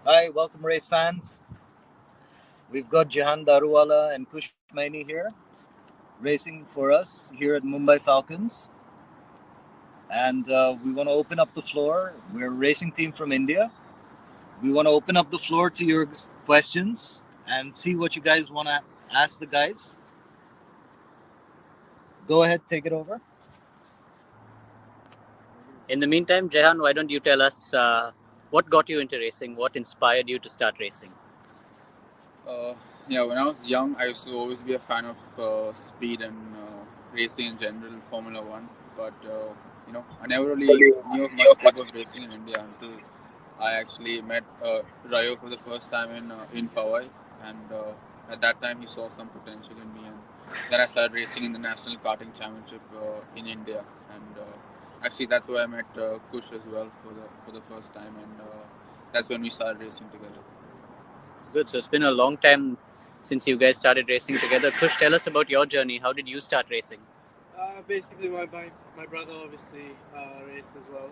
Hi, welcome race fans. We've got Jehan, Daruvala and Kush Maini here racing for us here at Mumbai Falcons. And we want to open up the floor. We're a racing team from India. We want to open up the floor to your questions and see what you guys want to ask the guys. Go ahead, take it over. In the meantime, Jehan, why don't you tell us what got you into racing? What inspired you to start racing? Uh, yeah, when I was young, I used to always be a fan of speed and racing in general, Formula One. But I never really knew much about racing in India until I actually met Rayo for the first time in Powai, and at that time he saw some potential in me, and then I started racing in the National Karting Championship in India, and actually that's where I met Kush as well for the first time, and that's when we started racing together. Good. So it's been a long time since you guys started racing together. Kush, tell us about your journey. How did you start racing? Basically, my brother obviously raced as well,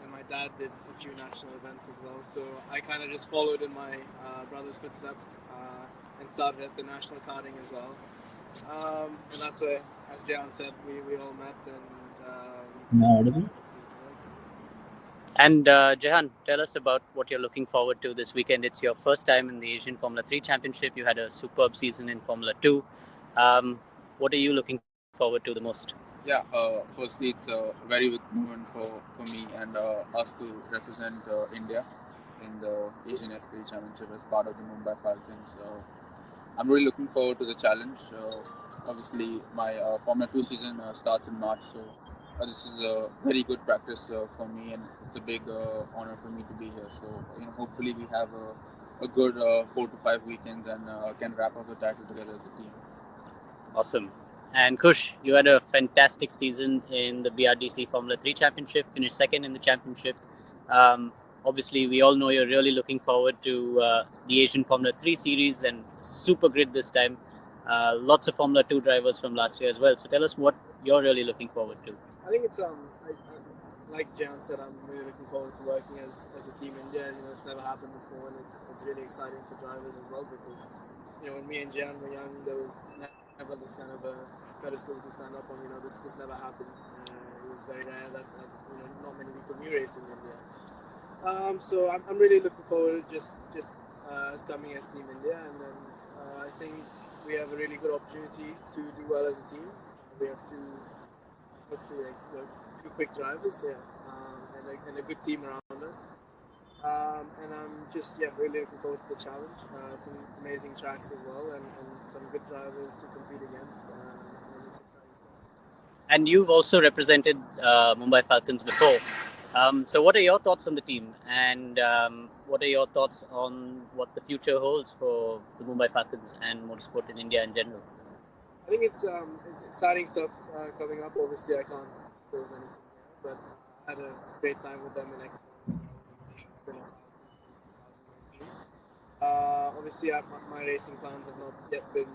and my dad did a few national events as well. So I kind of just followed in my brother's footsteps and started at the national karting as well. And that's where, as Jehan said, we all met. And Jehan, tell us about what you're looking forward to this weekend. It's your first time in the Asian Formula 3 Championship. You had a superb season in Formula 2. What are you looking forward to the most? Yeah, firstly, it's a very big moment for me and us to represent India in the Asian F3 Championship as part of the Mumbai Falcons. I'm really looking forward to the challenge. Obviously, my Formula 2 season starts in March, so this is a very good practice for me, and it's a big honor for me to be here. So, hopefully, we have a good 4 to 5 weekends and can wrap up the title together as a team. Awesome. And Kush, you had a fantastic season in the BRDC Formula 3 Championship, finished second in the championship. Obviously, we all know you're really looking forward to the Asian Formula 3 series and Super Grid this time. Lots of Formula 2 drivers from last year as well. So tell us what you're really looking forward to. I think it's like Jehan said, I'm really looking forward to working as a Team India. It's never happened before, and it's really exciting for drivers as well because when me and Jehan were young, there was never this kind of pedestals to stand up on. This never happened. It was very rare that not many people knew racing in India. So I'm really looking forward to just us coming as Team India, and then I think we have a really good opportunity to do well as a team. We have hopefully two quick drivers, and a good team around us. And I'm just really looking forward to the challenge. Some amazing tracks as well, and some good drivers to compete against. And it's exciting stuff. And you've also represented Mumbai Falcons before. So what are your thoughts on the team, and what are your thoughts on what the future holds for the Mumbai Falcons and motorsport in India in general? I think it's exciting stuff coming up. Obviously, I can't disclose anything here, but I had a great time with them in X1 as well. I've been a Falcon since 2019. Obviously, my racing plans have not yet been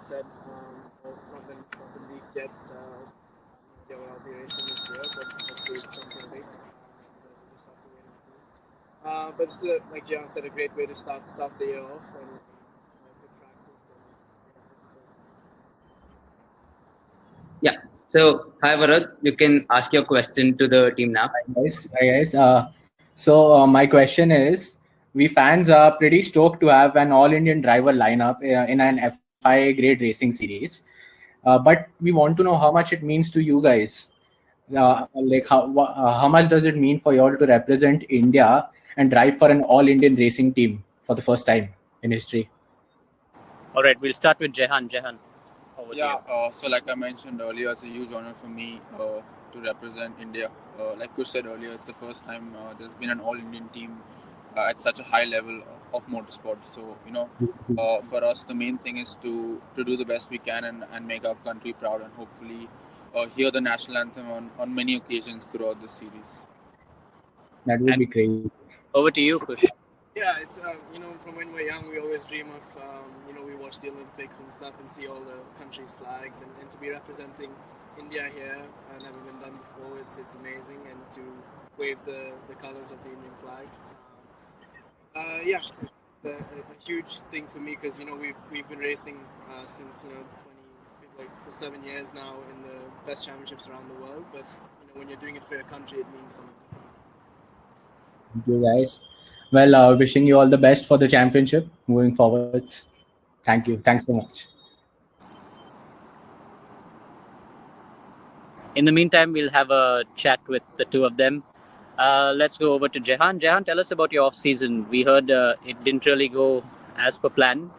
said or not been leaked yet. I have no idea what I'll be racing this year, but hopefully it's something big. We'll just have to wait and see. But it's still, like Jehan said, a great way to start the year off and good practice. Yeah. So, hi, Varad. You can ask your question to the team now. Hi guys. My question is, we fans are pretty stoked to have an all-Indian driver lineup in an FIA grade racing series. But we want to know how much it means to you guys. How much does it mean for you all to represent India and drive for an all-Indian racing team for the first time in history? All right, we'll start with Jehan. Jehan. So like I mentioned earlier, it's a huge honor for me to represent India. Like Kush said earlier, it's the first time there's been an all-Indian team at such a high level of motorsport. So for us, the main thing is to do the best we can and make our country proud, and hopefully hear the national anthem on many occasions throughout the series. That would be great. Over to you, Kush. Yeah, it's from when we're young, we always dream of we watch the Olympics and stuff and see all the countries' flags, and to be representing India here, never been done before. It's amazing, and to wave the colors of the Indian flag. Yeah, it's a huge thing for me because we've been racing since for 7 years now in the best championships around the world. But when you're doing it for your country, it means something different. Thank you, guys. Well, wishing you all the best for the championship moving forwards. Thank you. Thanks so much. In the meantime, we'll have a chat with the two of them. Let's go over to Jehan. Jehan, tell us about your off season. We heard it didn't really go as per plan,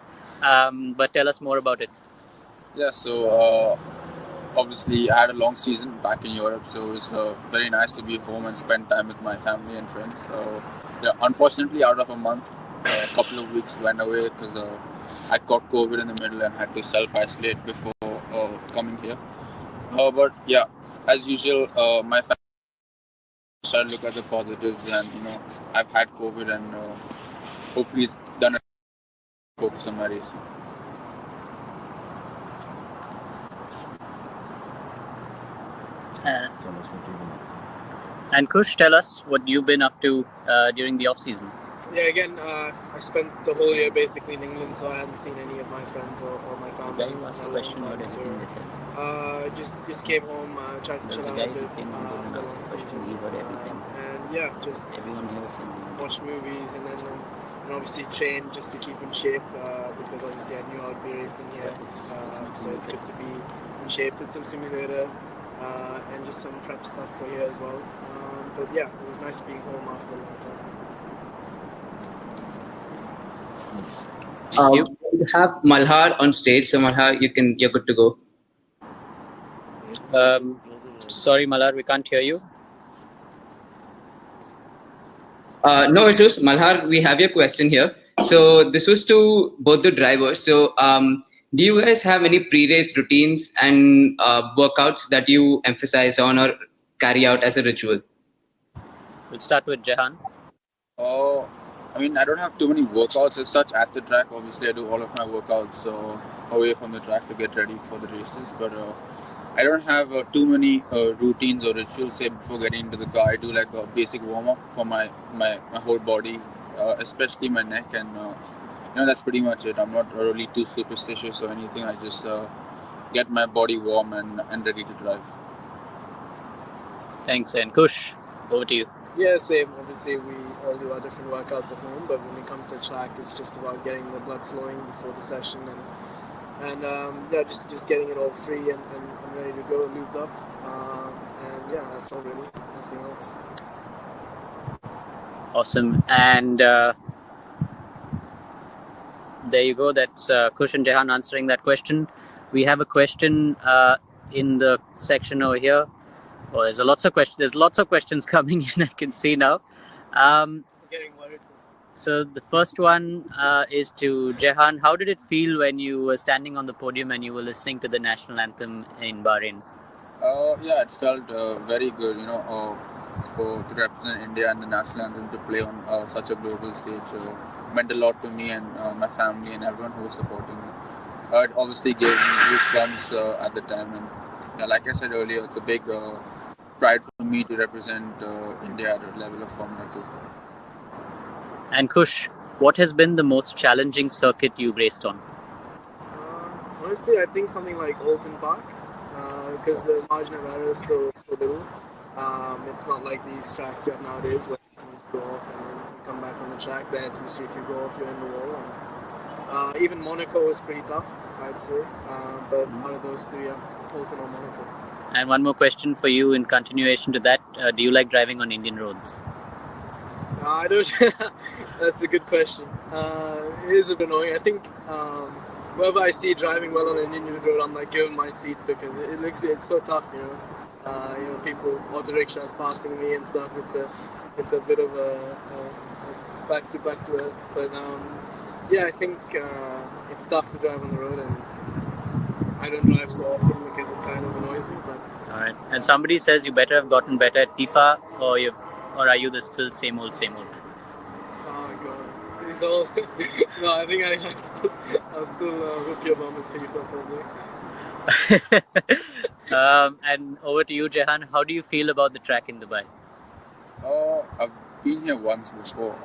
but tell us more about it. Yeah, so obviously I had a long season back in Europe, so it's very nice to be home and spend time with my family and friends. Yeah, unfortunately, out of a month, a couple of weeks went away because I caught COVID in the middle and had to self-isolate before coming here. But yeah, as usual, my family try to look at the positives, and I've had COVID, and hopefully it's done. Focus on my racing. And Kush, tell us what you've been up to during the off season. Yeah, again, I spent the whole year basically in England, so I hadn't seen any of my friends or my family. Just came home, tried to chill out a bit after a long season, and yeah, just watch movies and obviously train just to keep in shape because obviously I knew I would be racing here, so it's good to be in shape. Did some simulator and just some prep stuff for here as well. But yeah, it was nice being home after a long time. We have Malhar on stage, so Malhar, you're good to go. Sorry, Malhar, we can't hear you. No issues, Malhar. We have your question here. So this was to both the drivers. So do you guys have any pre-race routines and workouts that you emphasize on or carry out as a ritual? We'll start with Jehan. I mean, I don't have too many workouts as such at the track. Obviously, I do all of my workouts away from the track to get ready for the races. But I don't have too many routines or rituals, say, before getting into the car. I do like a basic warm-up for my whole body, especially my neck. And, that's pretty much it. I'm not really too superstitious or anything. I just get my body warm and ready to drive. Thanks. And Kush, over to you. Yeah, same. Obviously, we all do our different workouts at home, but when we come to the track, it's just about getting the blood flowing before the session and just getting it all free and ready to go, lubed up. And yeah, that's all really, nothing else. Awesome. And there you go. That's Kush and Jehan answering that question. We have a question in the section over here. Well, there's lots of questions. There's lots of questions coming in. I can see now. I'm getting worried. So the first one is to Jehan. How did it feel when you were standing on the podium and you were listening to the national anthem in Bahrain? Yeah, it felt very good. To represent India and the national anthem to play on such a global stage meant a lot to me and my family and everyone who was supporting me. It obviously gave me goosebumps at the time, and like I said earlier, it's a big pride for me to represent India at a level of Formula 2. And Kush, what has been the most challenging circuit you've raced on? Honestly, I think something like Alton Park, because the margin of error is so little. It's not like these tracks you have nowadays where you can just go off and then come back on the track. There, it's usually if you go off, you're in the wall. And, even Monaco was pretty tough, I'd say. But out of those two, yeah, Alton or Monaco. And one more question for you in continuation to that. Do you like driving on Indian roads? I don't. That's a good question. It is a bit annoying. I think whoever I see driving well on an Indian road, I'm like, give them my seat because it's so tough, people, auto rickshaws passing me and stuff. It's a bit of a back to earth. But I think it's tough to drive on the road, and I don't drive so often because it kind of annoys me. But all right. And somebody says you better have gotten better at FIFA, or are you the still same old? Oh god, it's all. No, I think I'll still whip your bum at FIFA probably. And over to you, Jehan. How do you feel about the track in Dubai? I've been here once before.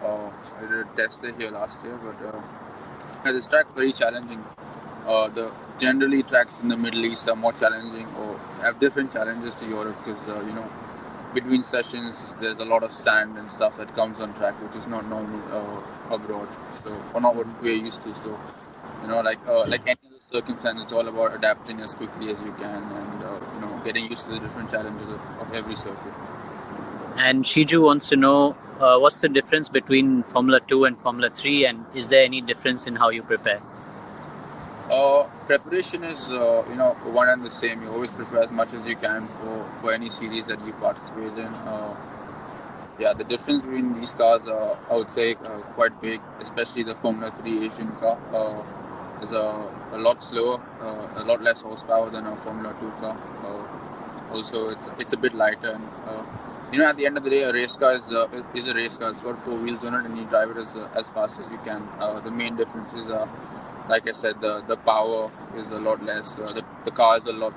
I did a test day here last year, but this track's very challenging. The generally tracks in the Middle East are more challenging or have different challenges to Europe because between sessions there's a lot of sand and stuff that comes on track, which is not normal abroad. So or not what we're used to. So like any other circumstance, it's all about adapting as quickly as you can and getting used to the different challenges of every circuit. And Shiju wants to know what's the difference between Formula 2 and Formula 3, and is there any difference in how you prepare? Preparation is one and the same. You always prepare as much as you can for any series that you participate in. The difference between these cars are, I would say, quite big, especially the Formula 3 Asian car is a lot slower, a lot less horsepower than a Formula 2 car. Also, it's a bit lighter, and at the end of the day, a race car is a race car. It's got 4 wheels on it, and you drive it as fast as you can. The main differences are, like I said, the power is a lot less. The car is a lot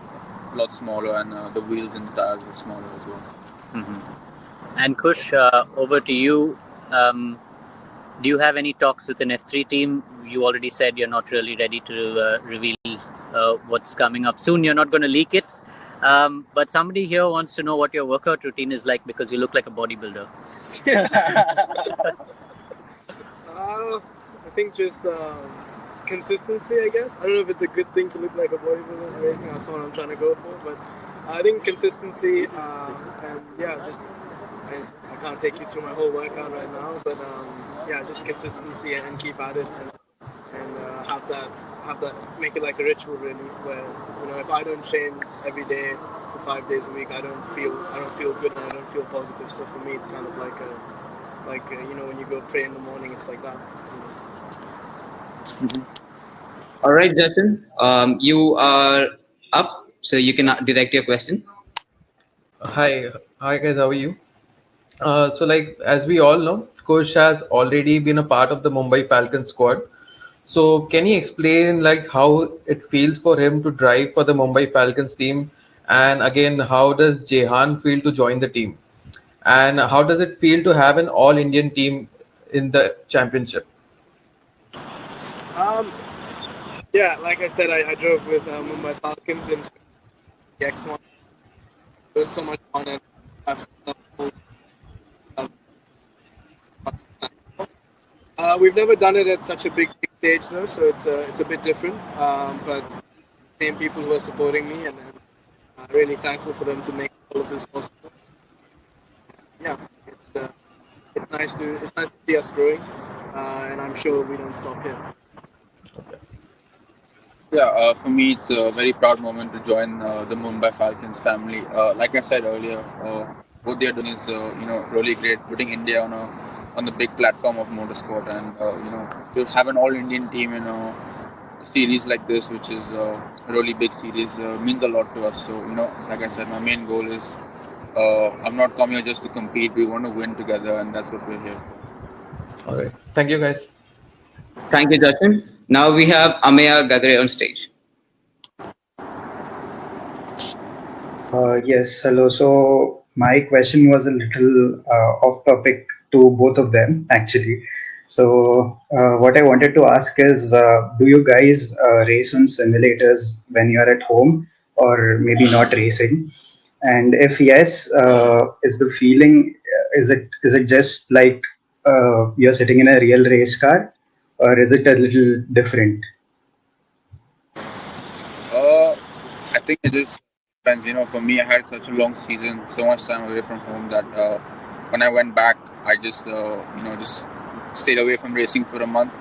smaller, and the wheels and the tires are smaller as well. Mm-hmm. And Kush, over to you. Do you have any talks with an F3 team? You already said you're not really ready to reveal what's coming up soon. You're not going to leak it. But somebody here wants to know what your workout routine is like because you look like a bodybuilder. I think just consistency, I guess. I don't know if it's a good thing to look like a bodybuilder in racing. That's what I'm trying to go for. But I think consistency I can't take you through my whole workout right now. But just consistency and keep at it and have that make it like a ritual really. Where if I don't train every day for 5 days a week, I don't feel good and I don't feel positive. So for me, it's kind of like when you go pray in the morning, it's like that. Mm-hmm. All right, Justin, you are up, so you can direct your question. Hi guys, how are you? So as we all know, Kush has already been a part of the Mumbai Falcons squad. So can you explain how it feels for him to drive for the Mumbai Falcons team? And again, how does Jehan feel to join the team? And how does it feel to have an all-Indian team in the championship? Like I said, I drove with Mumbai Falcons in the X1. It was so much fun and we've never done it at such a big stage though, so it's a bit different. But same people who are supporting me, and I'm really thankful for them to make all of this possible. It's nice to see us growing, and I'm sure we don't stop here. For me, it's a very proud moment to join the Mumbai Falcons family. Like I said earlier, what they're doing is really great, putting India on the big platform of motorsport, and to have an all-Indian team in a series like this, which is a really big series, means a lot to us. So like I said, my main goal is I'm not coming here just to compete. We want to win together, and that's what we're here for. All right, thank you guys. Thank you, Justin. Now we have Ameya Gadre on stage. Yes, hello. So my question was a little off topic to both of them, actually. So what I wanted to ask is, do you guys race on simulators when you're at home, or maybe not racing? And if yes, is the feeling, is it just like you're sitting in a real race car, or is it a little different? I think it just depends. For me, I had such a long season, so much time away from home that when I went back, I just just stayed away from racing for a month.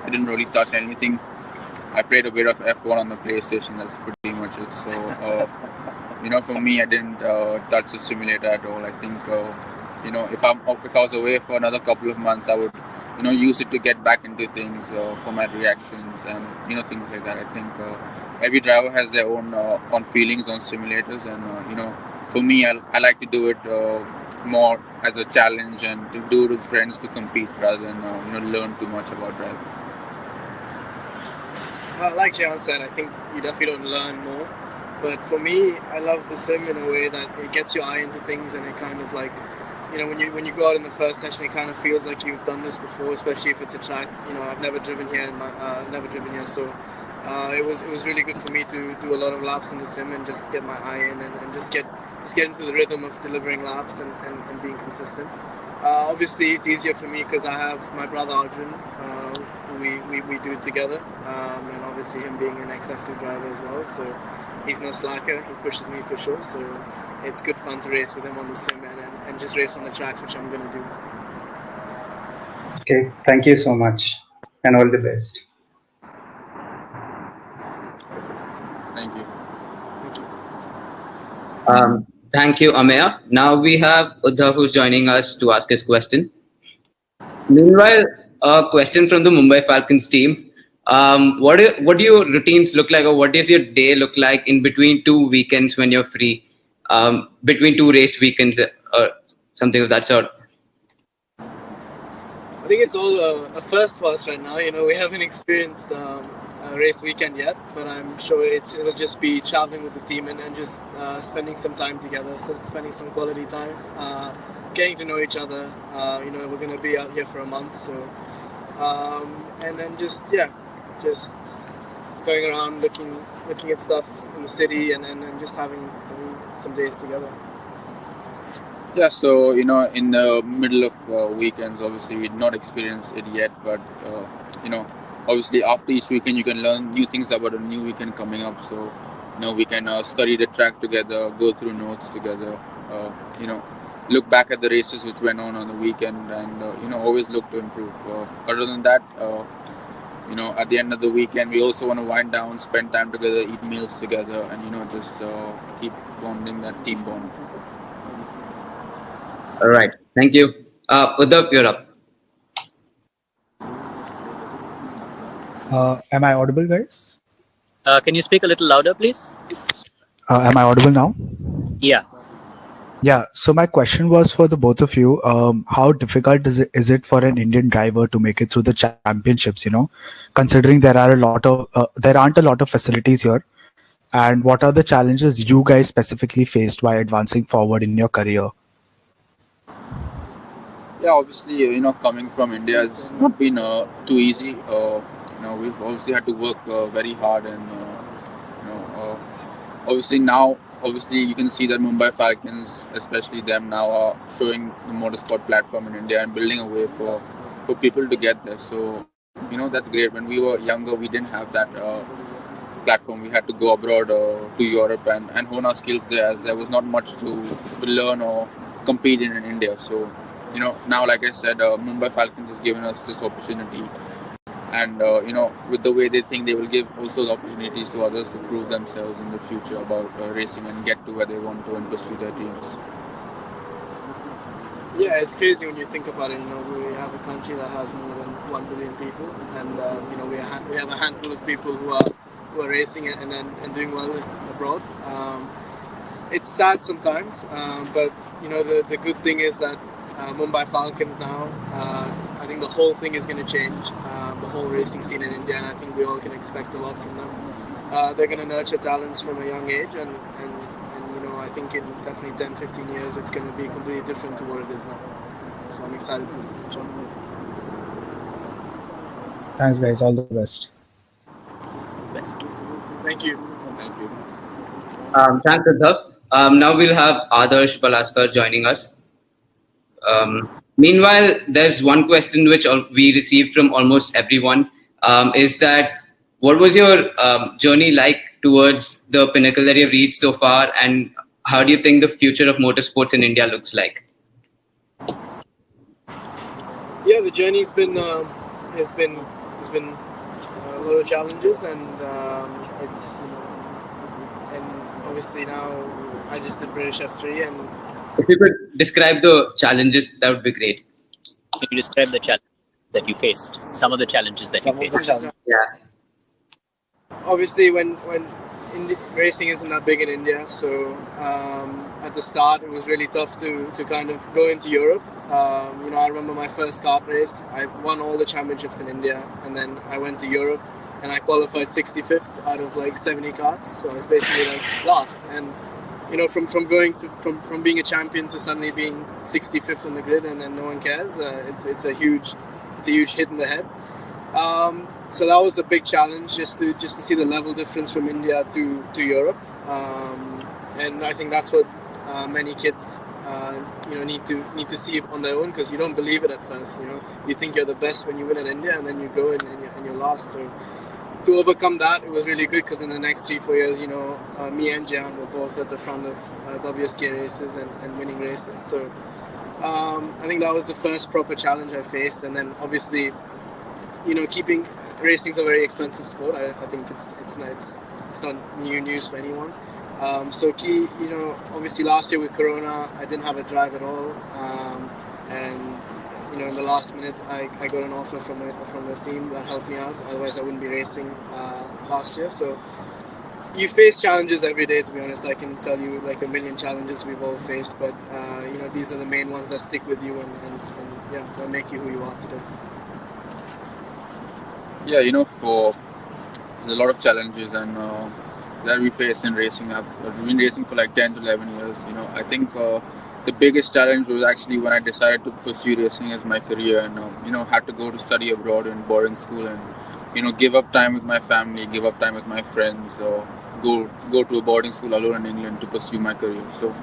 I didn't really touch anything. I played a bit of F1 on the PlayStation. That's pretty much it. So for me, I didn't touch the simulator at all. I think if I was away for another couple of months, I would use it to get back into things for my reactions and things like that. I think every driver has their own feelings on simulators, and for me, I like to do it more as a challenge and to do it with friends to compete rather than learn too much about driving. Like Jehan said, I think you definitely don't learn more. But for me, I love the sim in a way that it gets your eye into things and it kind of when you go out in the first session, it kind of feels like you've done this before, especially if it's a track. I've never driven here so it was really good for me to do a lot of laps in the sim and just get my eye in and just get into the rhythm of delivering laps and being consistent. Obviously, it's easier for me because I have my brother Arjun. We do it together, and obviously him being an ex-F2 driver as well, so he's no slacker. He pushes me for sure, so it's good fun to race with him on the sim and just race on the tracks, which I'm going to do. Okay, thank you so much and all the best. Thank you. Thank you, Ameya. Now we have Uddhav who's joining us to ask his question. Meanwhile, a question from the Mumbai Falcons team. What do your routines look like, or what does your day look like in between two weekends when you're free, between two race weekends or something of that sort? I think it's all a first for us right now. We haven't experienced a race weekend yet, but I'm sure it'll just be traveling with the team and just spending some time together, spending some quality time, getting to know each other. We're going to be out here for a month, so and then just going around looking at stuff in the city and just having some days together. Yeah, so in the middle of weekends, obviously we did not experience it yet, but obviously after each weekend you can learn new things about a new weekend coming up. So we can study the track together, go through notes together, look back at the races which went on the weekend, and always look to improve. Other than that, at the end of the weekend we also want to wind down, spend time together, eat meals together, and just keep forming that team bond. All right, thank you. Uddhav, you're up. Am I audible, guys? Can you speak a little louder, please? Am I audible now? Yeah. Yeah. So my question was for the both of you. How difficult is it for an Indian driver to make it through the championships? Considering there aren't a lot of facilities here, and what are the challenges you guys specifically faced while advancing forward in your career? Yeah, obviously, coming from India, it's not been too easy. We've obviously had to work very hard, and obviously you can see that Mumbai Falcons, especially them now, are showing the motorsport platform in India and building a way for people to get there. So that's great. When we were younger, we didn't have that platform. We had to go abroad to Europe and hone our skills there, as there was not much to learn or compete in India. So now, like I said, Mumbai Falcons has given us this opportunity, and with the way they think, they will give also the opportunities to others to prove themselves in the future about racing and get to where they want to and pursue their dreams. Yeah, it's crazy when you think about it. We have a country that has more than 1 billion people, and we have a handful of people who are racing and doing well abroad. It's sad sometimes, but the good thing is that Mumbai Falcons now, I think the whole thing is going to change, the whole racing scene in India, and I think we all can expect a lot from them. They're going to nurture talents from a young age, and I think in definitely 10-15 years it's going to be completely different to what it is now. So I'm excited for the future. Thanks, guys. All the best. Thank you. Thank you. Thanks, Uddhav. Now we'll have Adarsh Balaskar joining us. Meanwhile, there's one question which we received from almost everyone, is that what was your journey like towards the pinnacle that you've reached so far, and how do you think the future of motorsports in India looks like? Yeah, the journey's been has been a lot of challenges, and obviously now I just did British F3, and if you could describe the challenges, that would be great. Can you describe the challenge that you faced? Some of the challenges that you faced. Yeah. Obviously, when racing isn't that big in India, so at the start it was really tough to kind of go into Europe. I remember my first kart race. I won all the championships in India, and then I went to Europe and I qualified 65th out of like 70 karts. So I was basically like last, and from going from being a champion to suddenly being 65th on the grid and no one cares. It's a huge hit in the head. So that was a big challenge, just to see the level difference from India to Europe, and I think that's what many kids need to see on their own, because you don't believe it at first. You think you're the best when you win at India, and then you go and you're lost. So to overcome that, it was really good, because in the next 3-4 years, me and Jehan were both at the front of WSK races and winning races. So I think that was the first proper challenge I faced, and then obviously, keeping racing's a very expensive sport. I think it's not new news for anyone. So key, obviously last year with Corona, I didn't have a drive at all, and in the last minute, I got an offer from the team that helped me out. Otherwise, I wouldn't be racing last year. So you face challenges every day. To be honest, I can tell you like a million challenges we've all faced, but these are the main ones that stick with you and that make you who you are today. Yeah, for there's a lot of challenges and that we face in racing. I've been racing for like 10 to 11 years. I think the biggest challenge was actually when I decided to pursue racing as my career, and had to go to study abroad in boarding school, and give up time with my family, give up time with my friends, go to a boarding school alone in England to pursue my career. So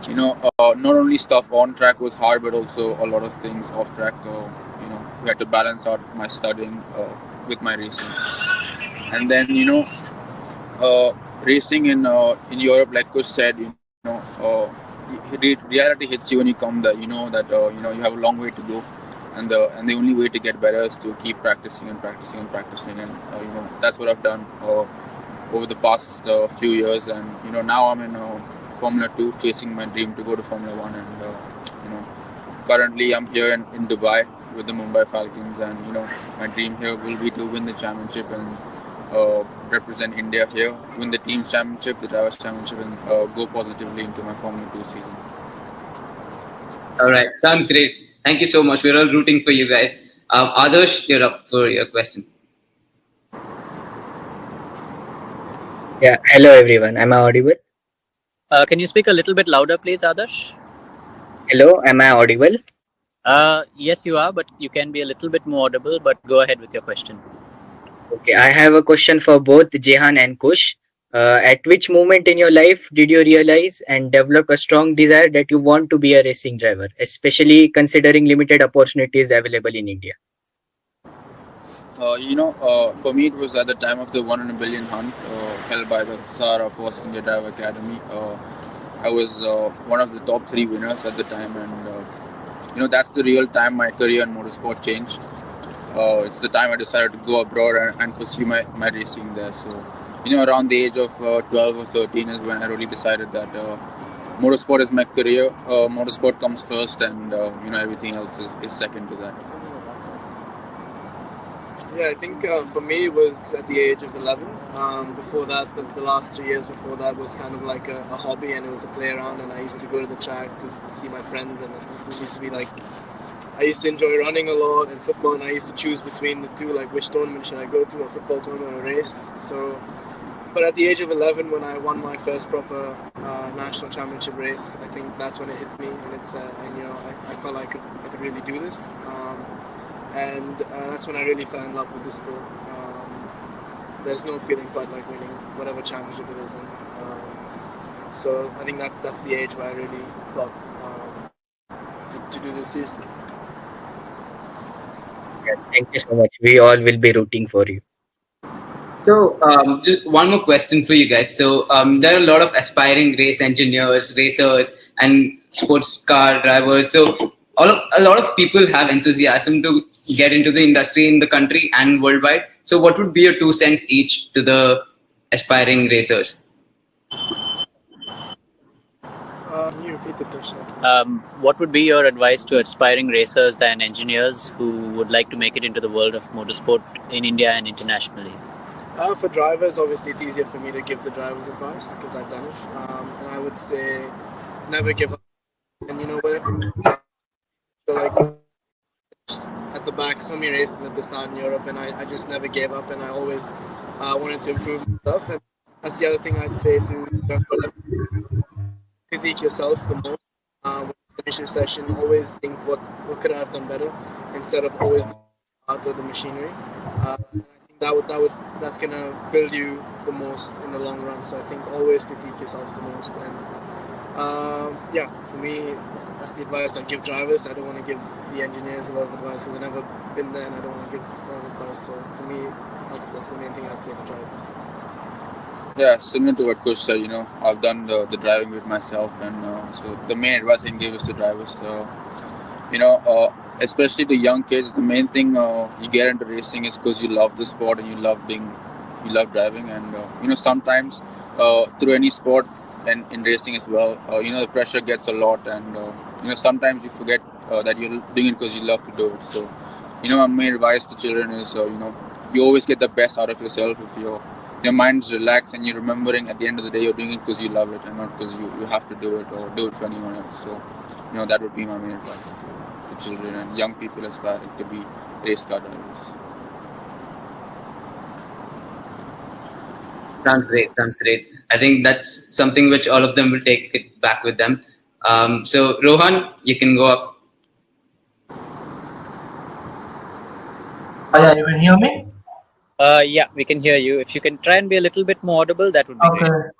not only stuff on track was hard, but also a lot of things off track. We had to balance out my studying with my racing, and then racing in Europe, like Kush said, reality hits you when you come there. That you have a long way to go, and the only way to get better is to keep practicing and practicing and practicing, and that's what I've done over the past few years. And now I'm in Formula 2, chasing my dream to go to Formula 1, and currently I'm here in Dubai with the Mumbai Falcons, and my dream here will be to win the championship and represent India here, win the team's championship, the drivers' championship, and go positively into my Formula 2 season. All right, sounds great. Thank you so much. We're all rooting for you guys. Adarsh, you're up for your question. Yeah, hello everyone. Am I audible? Can you speak a little bit louder, please, Adarsh? Hello, am I audible? Yes, you are, but you can be a little bit more audible. But go ahead with your question. Okay, I have a question for both Jehan and Kush. At which moment in your life did you realize and develop a strong desire that you want to be a racing driver, especially considering limited opportunities available in India? For me, it was at the time of the 1 in a billion hunt held by the Sahara First India Driver Academy. I was one of the top 3 winners at the time, and that's the real time my career in motorsport changed. It's the time I decided to go abroad and pursue my racing there. So, around the age of 12 or 13 is when I really decided that motorsport is my career. Motorsport comes first, and everything else is second to that. Yeah, I think for me it was at the age of 11. Before that, the last 3 years before that was kind of like a hobby, and it was a play around, and I used to go to the track to see my friends, and it used to be like, I used to enjoy running a lot and football, and I used to choose between the two, like which tournament should I go to, a football tournament or a race. So, but at the age of 11, when I won my first proper national championship race, I think that's when it hit me, and it's I felt I could really do this. And that's when I really fell in love with the sport. There's no feeling quite like winning whatever championship it is in. So I think that's the age where I really thought to do this seriously. Yeah, thank you so much. We all will be rooting for you. So, just one more question for you guys. So, there are a lot of aspiring race engineers, racers, and sports car drivers. So, a lot of people have enthusiasm to get into the industry in the country and worldwide. So, what would be your 2 cents each to the aspiring racers? Can you repeat the question? What would be your advice to aspiring racers and engineers who would like to make it into the world of motorsport in India and internationally? For drivers, obviously, it's easier for me to give the drivers advice because I've done it. And I would say, never give up. And like at the back, so many races at the start in Europe, and I just never gave up, and I always wanted to improve myself. And that's the other thing I'd say to critique yourself the most. When you finish your session, always think what could I have done better instead of always out of the machinery. And I think that's gonna build you the most in the long run. So I think always critique yourself the most. And yeah, for me, that's the advice I give drivers. I don't want to give the engineers a lot of advice because I've never been there and I don't want to give wrong advice. So for me, that's the main thing I'd say to drivers. Yeah, similar to what Kush said, I've done the driving with myself, and so the main advice I can give is to drivers. So, especially to young kids, the main thing you get into racing is because you love the sport and you love driving, and sometimes through any sport and in racing as well, the pressure gets a lot, and sometimes you forget that you're doing it because you love to do it. So, my main advice to children is, you always get the best out of yourself if your mind's relaxed and you're remembering at the end of the day you're doing it because you love it and not because you have to do it or do it for anyone else. So, that would be my main advice to children and young people aspiring to be race car drivers. Sounds great. Sounds great. I think that's something which all of them will take it back with them. So Rohan, you can go up. Yeah, you can hear me? Yeah, we can hear you. If you can try and be a little bit more audible, that would be Okay. great.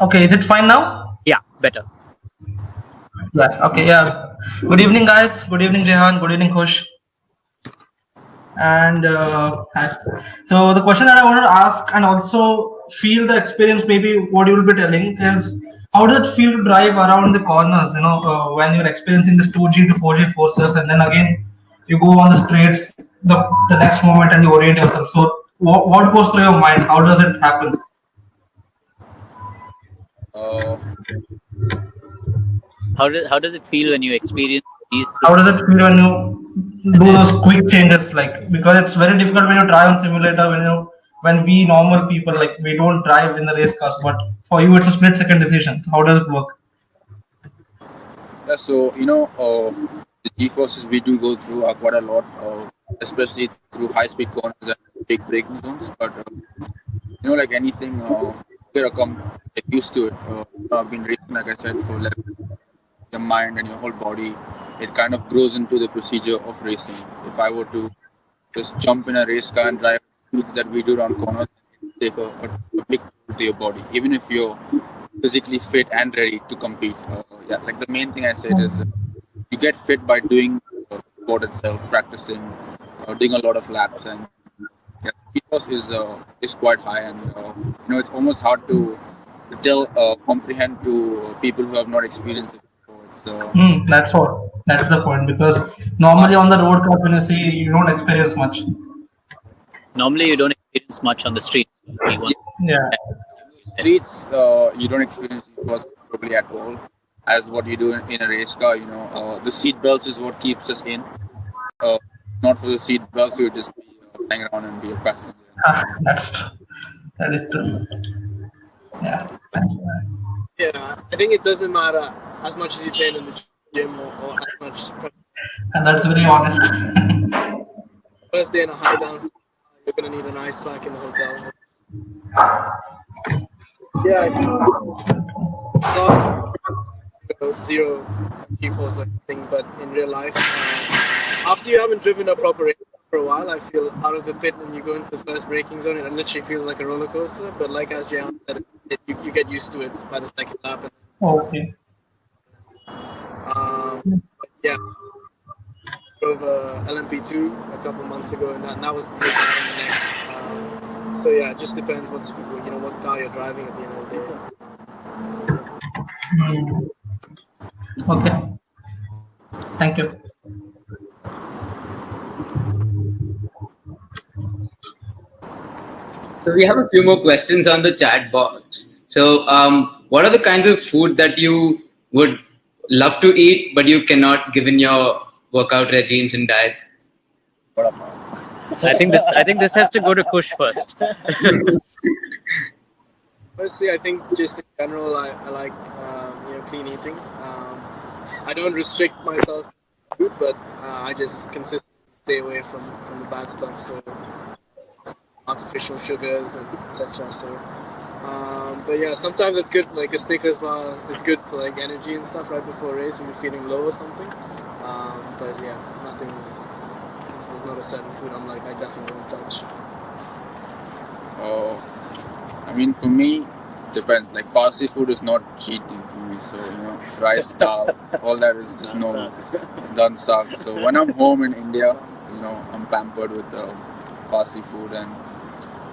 Okay, is it fine now? Yeah, better. Yeah, okay, yeah. Good evening, guys. Good evening, Jehan. Good evening, Kush. And hi. So the question that I wanted to ask and also feel the experience, maybe what you will be telling is how does it feel to drive around the corners, when you're experiencing this 2G to 4G forces and then again you go on the straights the next moment and you orient yourself. So what goes through your mind? How does it happen? How does it feel when you experience these How does it feel when you do those quick changes? Like, because it's very difficult when you drive on simulator, when we normal people, like, we don't drive in the race cars, but for you it's a split second decision. So how does it work? Yeah, so the G-forces we do go through are quite a lot, especially through high-speed corners and big braking zones. But like anything, you gotta get used to it. I've been racing, like I said, for 11 years. Your mind and your whole body, it kind of grows into the procedure of racing. If I were to just jump in a race car and drive speeds that we do around corners, it take a big toll to your body, even if you're physically fit and ready to compete. Yeah, like the main thing I said is you get fit by doing the sport itself, practicing, doing a lot of laps, and yeah, ethos is quite high, and it's almost hard to comprehend to people who have not experienced it before. That's the point, because normally on the road car when you see, you don't experience much. Normally, you don't experience much on the streets. Yeah. Streets, you don't experience ethos probably at all, as what you do in a race car. The seat belts is what keeps us in. Not for the seat belts, you would just be flying around and be a passenger. That is true. Yeah. Yeah, I think it doesn't matter as much as you train in the gym or as much. And that's very honest. First day in a high down, you're gonna need an ice pack in the hotel. Yeah, not zero G-force or anything, but in real life, after you haven't driven a proper race for a while, I feel out of the pit when you go into the first braking zone, it literally feels like a roller coaster. But like as Jehan said, you get used to it by the second lap. Okay. Yeah, drove LMP2 a couple months ago, and that was the big guy in the neck. So yeah, it just depends what car you're driving at the end of the day. Okay. Thank you. So we have a few more questions on the chat box. So what are the kinds of food that you would love to eat but you cannot given your workout regimes and diets? I think this has to go to Kush first. Firstly, I think just in general, I like clean eating. I don't restrict myself to food, but I just consistently stay away from the bad stuff. So artificial sugars and etc. So But yeah, sometimes it's good. Like a Snickers bar is good for like energy and stuff right before a race, and you're feeling low or something. But yeah, nothing. There's not a certain food I'm like I definitely won't touch. I mean, for me, depends. Like parsi food is not cheating for me. So rice, dal, all that is just no done suck. So when I'm home in India, I'm pampered with parsi food and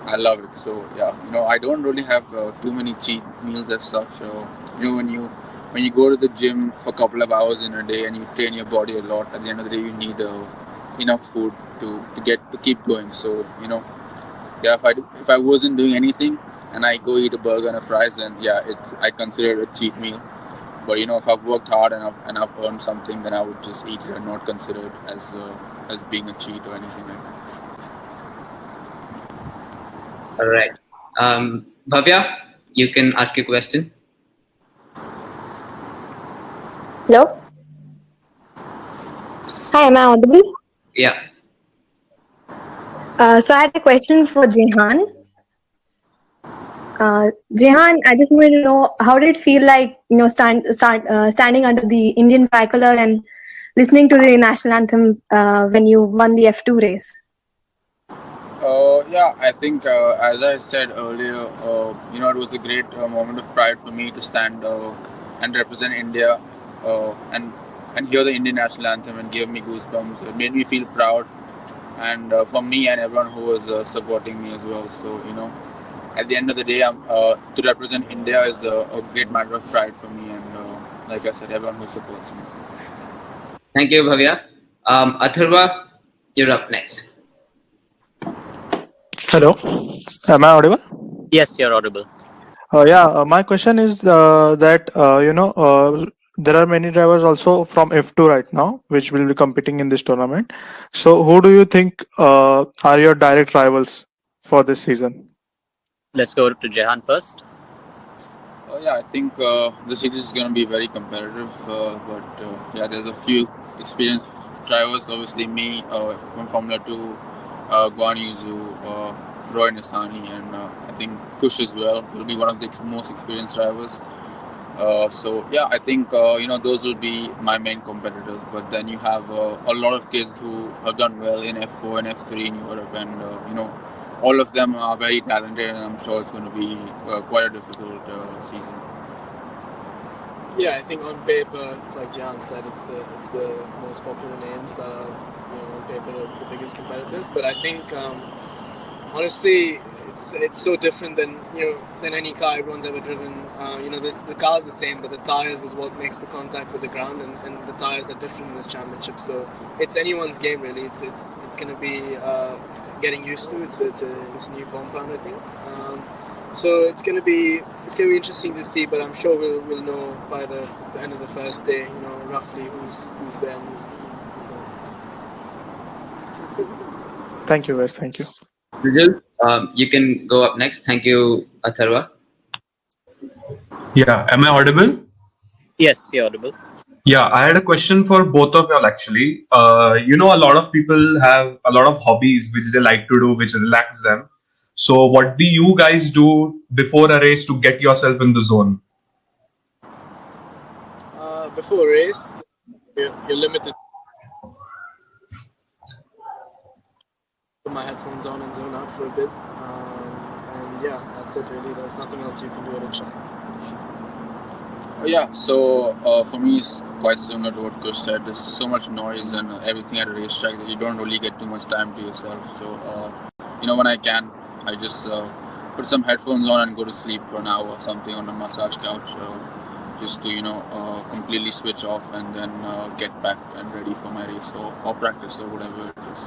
I love it. So yeah, I don't really have too many cheat meals as such. When you go to the gym for a couple of hours in a day and you train your body a lot, at the end of the day you need enough food to keep going. So yeah, if I wasn't doing anything and I go eat a burger and a fries, then yeah, I consider it a cheat meal. But if I've worked hard and I've earned something, then I would just eat it and not consider it as being a cheat or anything like that. All right. Bhavya, you can ask a question. Hello. Hi, am I audible? Yeah. So I had a question for Jehan. Jehan, I just wanted to know how did it feel like standing under the Indian tricolor and listening to the national anthem when you won the F2 race? Yeah, I think as I said earlier, it was a great moment of pride for me to stand and represent India and hear the Indian national anthem and give me goosebumps. It made me feel proud, and for me and everyone who was supporting me as well. So at the end of the day, to represent India is a great matter of pride for me, and like I said, everyone who supports me. Thank you, Bhavya. Atharva, you're up next. Hello, am I audible? Yes, you're audible. My question is that there are many drivers also from F2 right now, which will be competing in this tournament. So, who do you think are your direct rivals for this season? Let's go to Jehan first. Yeah, I think the series is going to be very competitive, but yeah, there's a few experienced drivers. Obviously, me from Formula 2, Guan Yuzu, Roy Nissani, and I think Kush as well will be one of the most experienced drivers. So yeah, I think those will be my main competitors. But then you have a lot of kids who have done well in F4 and F3 in Europe, and all of them are very talented, and I'm sure it's going to be quite a difficult season. Yeah, I think on paper, it's like Jehan said, it's the most popular names that are on paper the biggest competitors. But I think honestly, it's so different than any car everyone's ever driven. The car's the same, but the tires is what makes the contact with the ground, and the tires are different in this championship. So it's anyone's game really. It's going to be getting used to. It's a new compound, I think. So it's going to be interesting to see, but I'm sure we'll know by the end of the first day, roughly who's there. And who's Thank you, guys. Thank you. Vijay, you can go up next. Thank you, Atharva. Yeah, am I audible? Yes, you're audible. Yeah, I had a question for both of y'all actually. A lot of people have a lot of hobbies which they like to do, which relax them. So, what do you guys do before a race to get yourself in the zone? before a race, you're limited. Put my headphones on and zone out for a bit, and yeah, that's it really. There's nothing else you can do at a track. Yeah, so for me it's quite similar to what Kush said. There's so much noise and everything at a racetrack that you don't really get too much time to yourself. So when I can, I just put some headphones on and go to sleep for an hour or something on a massage couch, just to completely switch off and then get back and ready for my race or practice or whatever it is.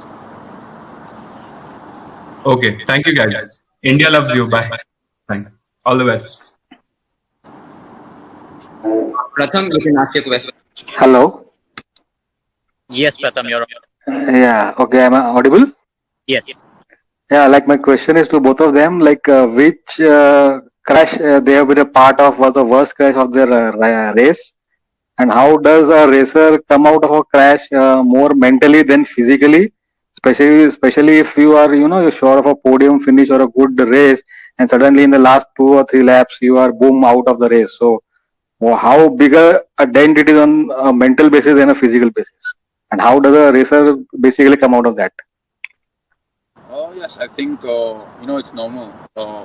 Okay, thank you guys. India loves you. Bye. Thanks. All the best. Pratham, you can ask your question. Hello. Yes, Pratham, you're on. Yeah. Okay. Am I audible? Yes. Yeah. Like my question is to both of them. Like which crash they have been a part of was the worst crash of their race, and how does a racer come out of a crash more mentally than physically? Especially if you are you're sure of a podium finish or a good race, and suddenly in the last 2 or 3 laps you are boom out of the race. So how bigger a dent it is on a mental basis than a physical basis, and how does a racer basically come out of that? Oh yes, I think it's normal.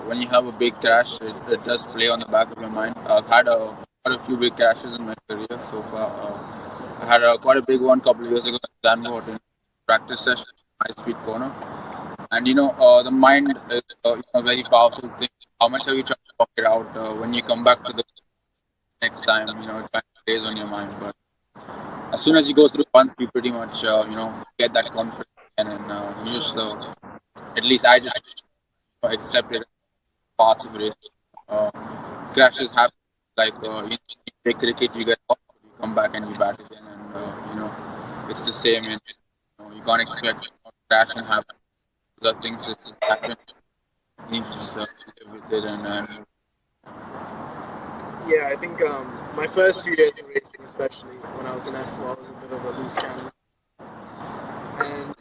When you have a big crash, it does play on the back of your mind. I've had quite a few big crashes in my career so far. I had quite a big one a couple of years ago in Danvort in practice session, high speed corner. And the mind is a very powerful thing. How much are you trying to work it out? When you come back to the next time, it kind of stays on your mind. But as soon as you go through once, you pretty much get that confidence, and you just at least I just accept it as parts of racing. Crashes happen, like in play cricket, you get off, you come back and you bat again, and it's the same. And you can't expect to crash and happen. The things just happen. You need to just live with it and Yeah, I think my first few years of racing, especially when I was in F4, I was a bit of a loose cannon, and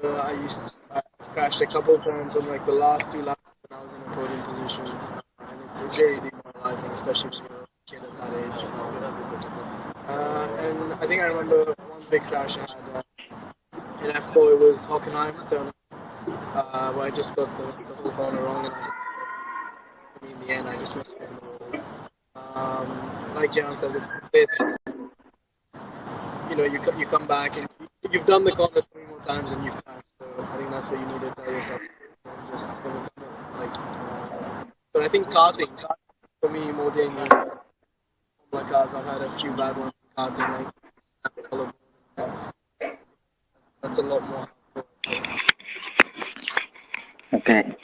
I've crashed a couple of times on like the last 2 laps when I was in a podium position, and it's really demoralizing, especially when you're a kid at that age. And I think I remember one big crash I had in F4. It was Hockenheim turn, where I just got the whole corner wrong, and in the end I just went in the wall. Like Jehan says, it's just, you come back and you've done the corners 3 more times and you've crashed. So I think that's what you need to tell yourself, just overcome it. But I think karting for me more dangerous than my cars. I've had a few bad ones in karting, like that's a lot more. Okay.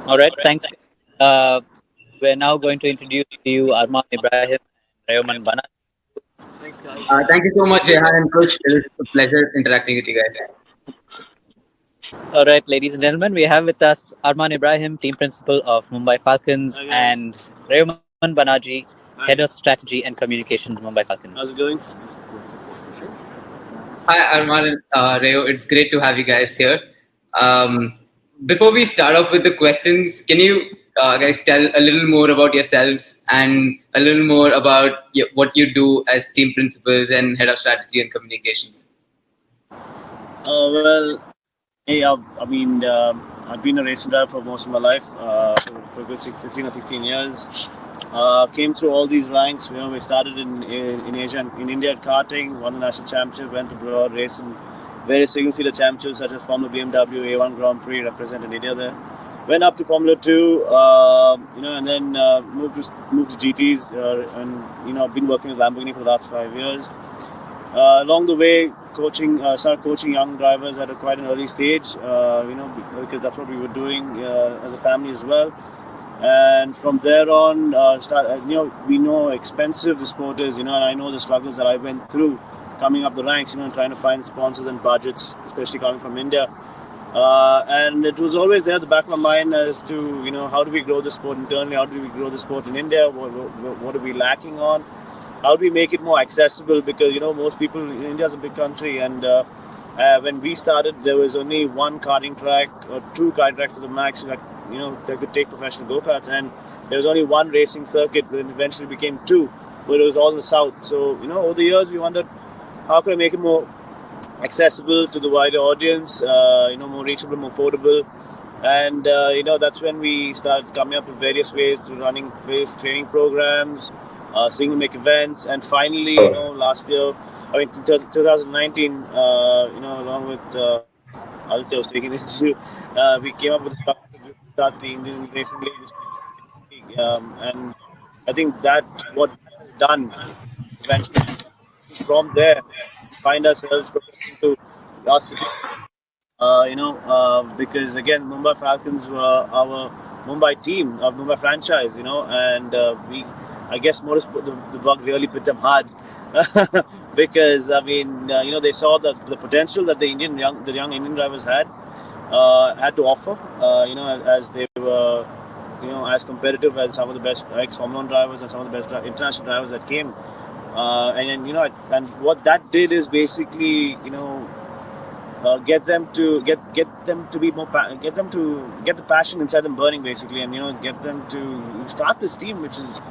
All right, thanks. We're now going to introduce to you Arman Ibrahim and Rayoman Bana. Thanks, guys. Thank you so much, Jehan and Kush. It was a pleasure interacting with you guys. All right, ladies and gentlemen, we have with us Arman Ibrahim, team principal of Mumbai Falcons, and Rayoman Banaji, head of strategy and communications, Mumbai Falcons. How's it going? Hi, Arman and Rayo. It's great to have you guys here. Before we start off with the questions, can you guys tell a little more about yourselves and a little more about what you do as team principals and head of strategy and communications? Well, hey, I've been a racing driver for most of my life, for a good 15 or 16 years. Came through all these ranks. We started in Asia, in India at karting, won the national championship, went abroad, raced in various single-seater championships such as Formula BMW, A1 Grand Prix, represented India there. Went up to Formula 2, and then moved to GTs, and I've been working with Lamborghini for the last 5 years. Along the way, started coaching young drivers at quite an early stage, because that's what we were doing as a family as well. And from there on, we know how expensive the sport is, and I know the struggles that I went through coming up the ranks, trying to find sponsors and budgets, especially coming from India. And it was always there at the back of my mind as to, how do we grow the sport internally? How do we grow the sport in India? What are we lacking on? How do we make it more accessible? Because, most people, India is a big country, and when we started, there was only one karting track or 2 karting tracks at the max, that could take professional go-karts, and there was only one racing circuit, but it eventually became 2, but it was all in the south. So, over the years, we wondered, how can I make it more accessible to the wider audience, more reachable, more affordable? And, that's when we started coming up with various ways through running race training programs, single make events, and finally, last year, 2019, along with Aditya was taking this issue, we came up with a structure to start the Indian Racing League, and I think that's what is done eventually. From there, find ourselves progressing to last city, because again, Mumbai Falcons were our Mumbai team, our Mumbai franchise, and I guess Motorsport, the bug really bit them hard because they saw the potential that the young Indian drivers had to offer, as they were, as competitive as some of the best ex-Formula 1 drivers and some of the best international drivers that came. And what that did is basically, get them to be more get the passion inside them burning, basically, and get them to start this team, which is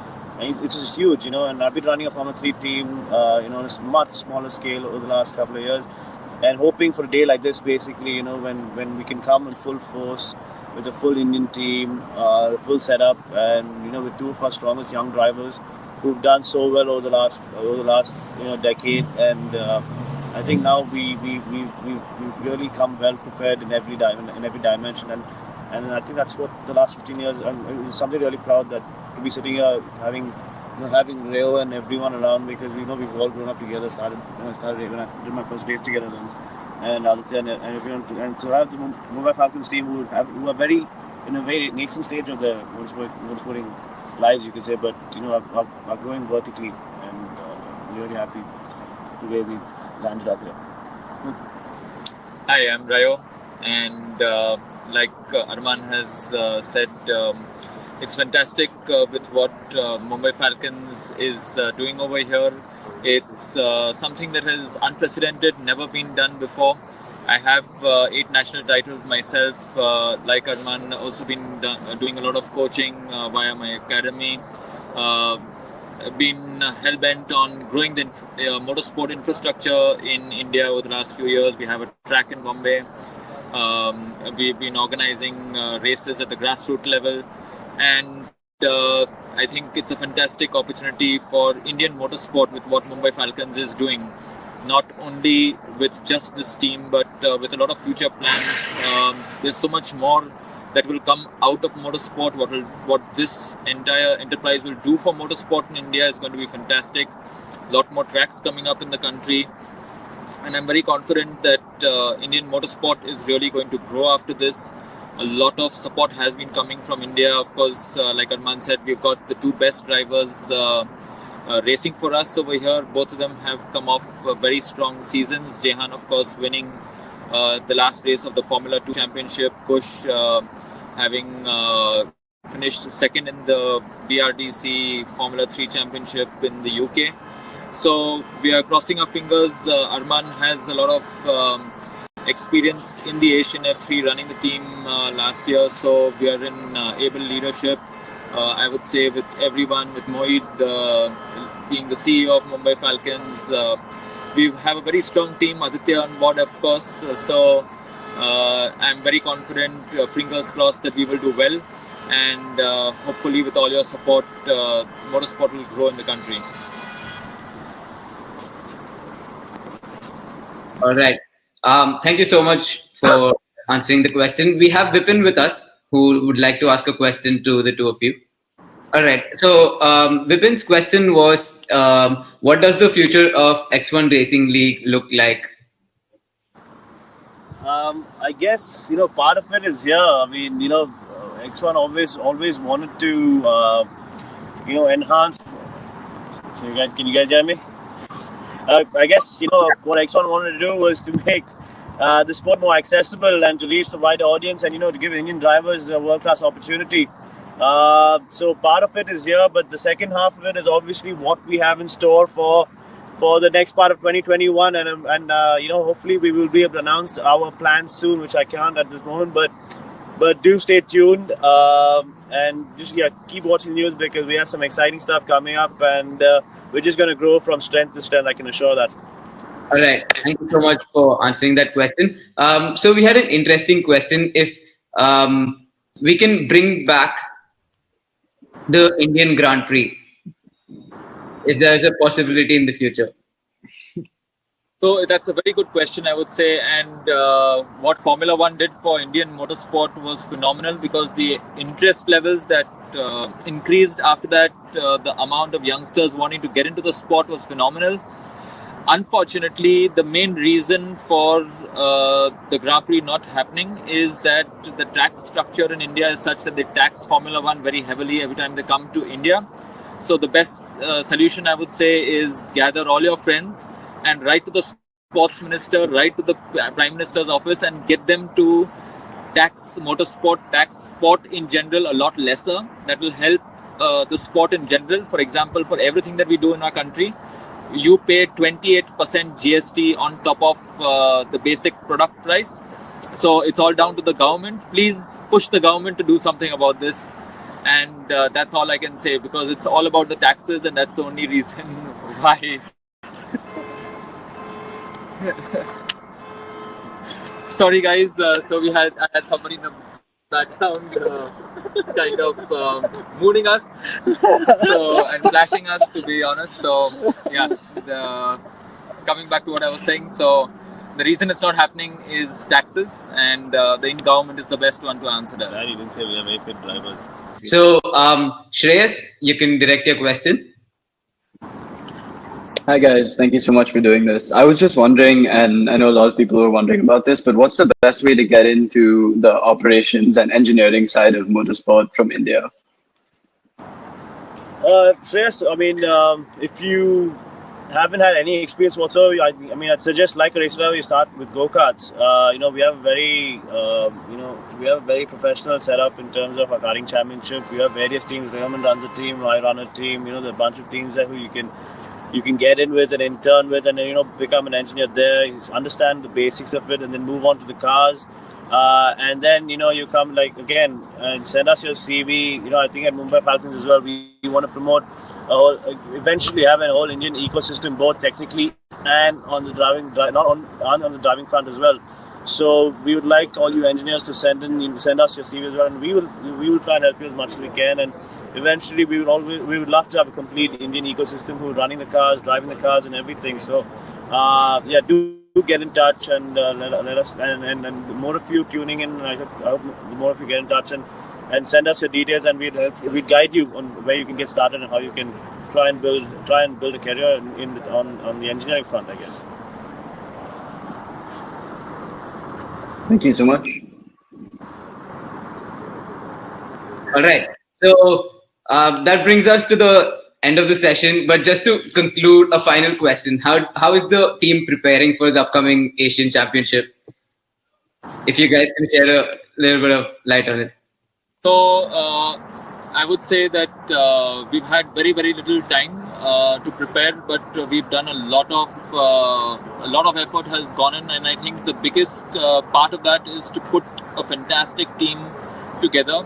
huge, and I've been running a Formula 3 team on a much smaller scale over the last couple of years, and hoping for a day like this, basically, when we can come in full force with a full Indian team, full setup, and with two of our strongest young drivers who've done so well over the last decade, and I think now we've really come well prepared in every dimension, and I think that's what the last 15 years, and it's something really proud that to be sitting here having Rio and everyone around, because we've all grown up together. Started when I did my first race together, and Aditya and everyone, and to have the Mumbai Falcons team who are very nascent stage of their motorsporting lives, you could say, but are growing vertically, and I'm really happy the way we landed up here. Hi, I'm Rayo, and like Arman has said, it's fantastic with what Mumbai Falcons is doing over here. It's something that is unprecedented, never been done before. I have 8 national titles myself. Like Arman, also been doing a lot of coaching via my academy. Been hell-bent on growing the motorsport infrastructure in India over the last few years. We have a track in Bombay. We've been organizing races at the grassroots level, and I think it's a fantastic opportunity for Indian motorsport with what Mumbai Falcons is doing. Not only with just this team, but with a lot of future plans. There's so much more that will come out of motorsport. What this entire enterprise will do for motorsport in India is going to be fantastic. A lot more tracks coming up in the country, and I'm very confident that Indian motorsport is really going to grow after this. A lot of support has been coming from India. Of course, like Arman said, we've got the 2 best drivers racing for us over here. Both of them have come off very strong seasons. Jehan, of course, winning the last race of the Formula 2 Championship. Kush having finished second in the BRDC Formula 3 Championship in the UK. So we are crossing our fingers. Arman has a lot of experience in the Asian F3 running the team last year. So we are in able leadership. I would say with everyone, with Mohit being the CEO of Mumbai Falcons, we have a very strong team, Aditya on board, of course. So I'm very confident, fingers crossed, that we will do well. And hopefully with all your support, motorsport will grow in the country. All right. Thank you so much for answering the question. We have Vipin with us, who would like to ask a question to the two of you. All right. So Vipin's question was, what does the future of X1 Racing League look like? I guess part of it is here. I mean, X1 always wanted to enhance. So can you guys hear me? I guess what X1 wanted to do was to make the sport more accessible and to reach the wider audience, and to give Indian drivers a world-class opportunity. So part of it is here, but the second half of it is obviously what we have in store for the next part of 2021, and hopefully we will be able to announce our plans soon, which I can't at this moment, but do stay tuned and just keep watching the news, because we have some exciting stuff coming up, and we're just going to grow from strength to strength, I can assure that. All right. Thank you so much for answering that question. So we had an interesting question. If we can bring back the Indian Grand Prix, if there is a possibility in the future. So that's a very good question, I would say. And what Formula 1 did for Indian motorsport was phenomenal, because the interest levels that increased after that, the amount of youngsters wanting to get into the sport was phenomenal. Unfortunately, the main reason for the Grand Prix not happening is that the tax structure in India is such that they tax Formula 1 very heavily every time they come to India. So the best solution, I would say, is gather all your friends and write to the sports minister, write to the Prime Minister's office, and get them to tax motorsport, tax sport in general a lot lesser. That will help the sport in general. For example, for everything that we do in our country, you pay 28% GST on top of the basic product price. So it's all down to the government. Please push the government to do something about this. And that's all I can say, because it's all about the taxes, and that's the only reason why. Sorry guys, so I had somebody in the background kind of mooning us and flashing us, to be honest. So yeah, coming back to what I was saying, so the reason it's not happening is taxes, and the Indian government is the best one to answer that. I didn't say we have very fit drivers. So, Shreyas, you can direct your question. Hi guys, thank you so much for doing this. I was just wondering, and I know a lot of people are wondering about this, but what's the best way to get into the operations and engineering side of motorsport from India? Shreyas, I mean, if you haven't had any experience whatsoever, I mean, I'd suggest, like a racer, you start with go-karts. We have a very professional setup in terms of our karting championship. We have various teams. Raymond runs a team, I run a team. There's a bunch of teams there who you can get in with and intern with, and become an engineer there, understand the basics of it, and then move on to the cars. And then you come again and send us your CV. I think at Mumbai Falcons as well, we want to promote eventually have a whole Indian ecosystem, both technically and on the driving on the driving front as well. So we would like all you engineers to send us your CV as well, and we will try and help you as much as we can. And eventually we would love to have a complete Indian ecosystem who are running the cars, driving the cars, and everything. So do get in touch and let us, and more of you tuning in. I hope more of you get in touch and send us your details, and we'd guide you on where you can get started and how you can try and build a career on the engineering front, I guess. Thank you so much. All right. So that brings us to the end of the session. But just to conclude, a final question: How is the team preparing for the upcoming Asian Championship? If you guys can share a little bit of light on it. So I would say that we've had very, very little time to prepare, but we've done a lot of effort has gone in, and I think the biggest part of that is to put a fantastic team together.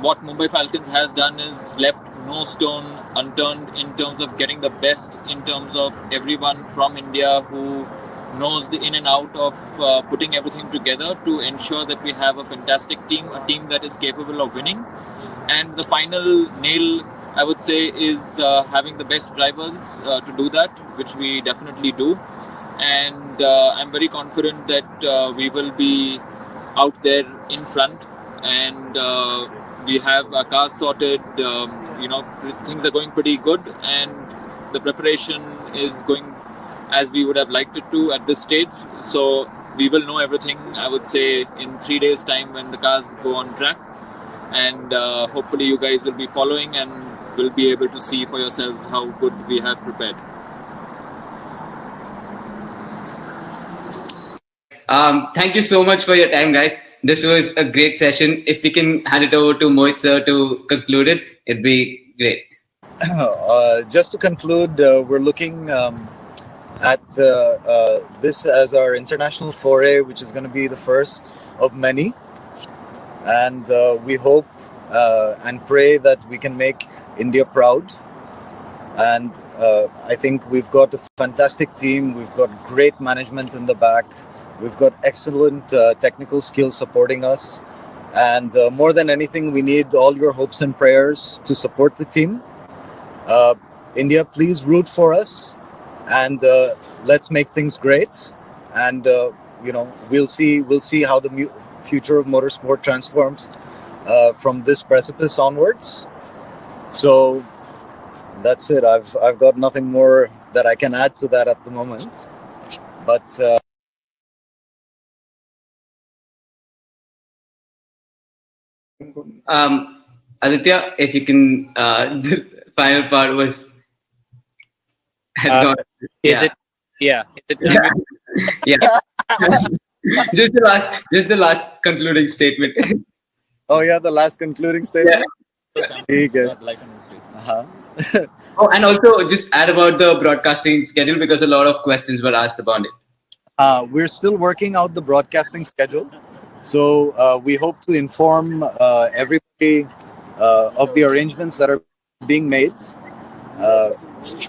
What Mumbai Falcons has done is left no stone unturned in terms of getting the best in terms of everyone from India who knows the in and out of putting everything together to ensure that we have a fantastic team, a team that is capable of winning. And the final nail, I would say, is having the best drivers to do that, which we definitely do. And I'm very confident that we will be out there in front, and we have our cars sorted. Things are going pretty good, and the preparation is going as we would have liked it to at this stage. So we will know everything, I would say, in 3 days' time when the cars go on track. And hopefully you guys will be following and will be able to see for yourselves how good we have prepared. Thank you so much for your time, guys. This was a great session. If we can hand it over to Mohit sir to conclude it, it'd be great. Just to conclude, we're looking at this as our international foray, which is going to be the first of many. And we hope and pray that we can make India proud. And I think we've got a fantastic team. We've got great management in the back. We've got excellent technical skills supporting us. And more than anything, we need all your hopes and prayers to support the team. India, please root for us, and let's make things great. And we'll see how the future of motorsport transforms from this precipice onwards. So that's it. I've got nothing more that I can add to that at the moment. But Aditya, if you can, the final part was. Is it? Yeah. Is it? Yeah. just the last concluding statement. Oh yeah, the last concluding statement. Yeah. ठीक है. Oh, and also just add about the broadcasting schedule because a lot of questions were asked about it. We're still working out the broadcasting schedule. So we hope to inform everybody of the arrangements that are being made uh,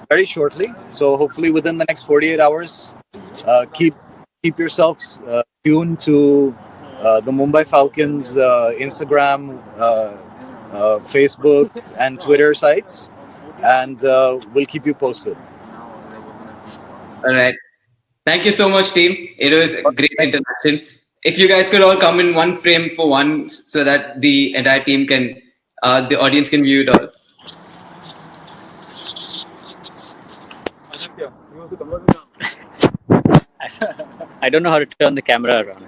very shortly. So hopefully within the next 48 hours, keep yourselves tuned to the Mumbai Falcons Instagram, Facebook, and Twitter sites, and we'll keep you posted. All right. Thank you so much, team. It was a great interaction. If you guys could all come in one frame for one so that the entire team can, the audience can view it all. I don't know how to turn the camera around,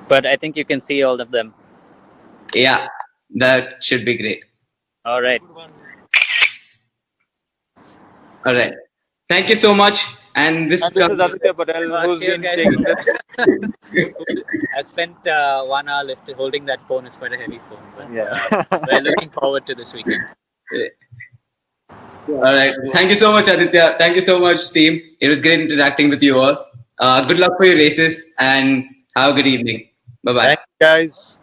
but I think you can see all of them. Yeah, that should be great. All right. All right. Thank you so much. And this is Aditya Patel, who's been taking this. I've spent 1 hour left holding that phone. It's quite a heavy phone, but we're looking forward to this weekend. All right. Thank you so much, Aditya. Thank you so much, team. It was great interacting with you all. Good luck for your races and have a good evening. Bye-bye. Thank you, guys.